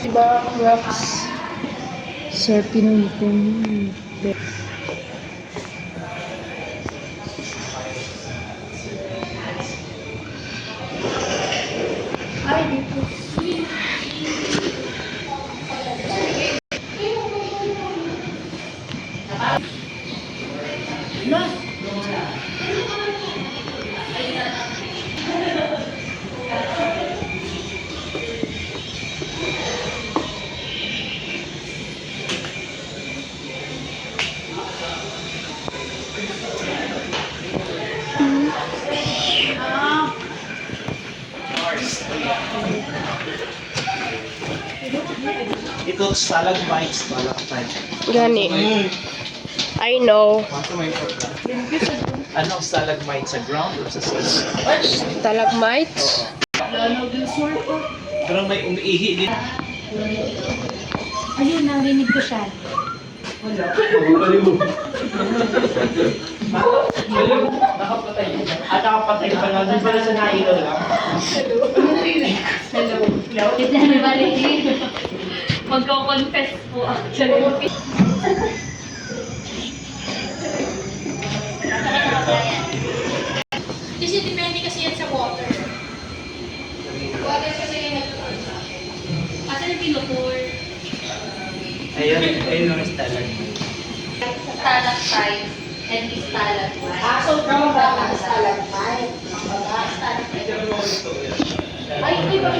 Diba, rocks? Sir, pinulitin. Ay, dito. Na. Ito stalagmites pala. Gani. I know. Anong stalagmite sa ground or sa ceiling? Stalagmites. Pero may umiihi din. Ayun, narinig ko siya. Nakapatay. Nakapatay pa lang. Hindi pala sa nailaw lang. Hello. Kita na balik. Magko-confess po actually. Kasi depende kasi yan sa water. Water kasi yung nag-consume. Kasi yung pinupour. Ayun yung stalagmite. Stalactite and stalagmite. So, tama ba ang stalagmite? Stalactite. Ay, hindi ba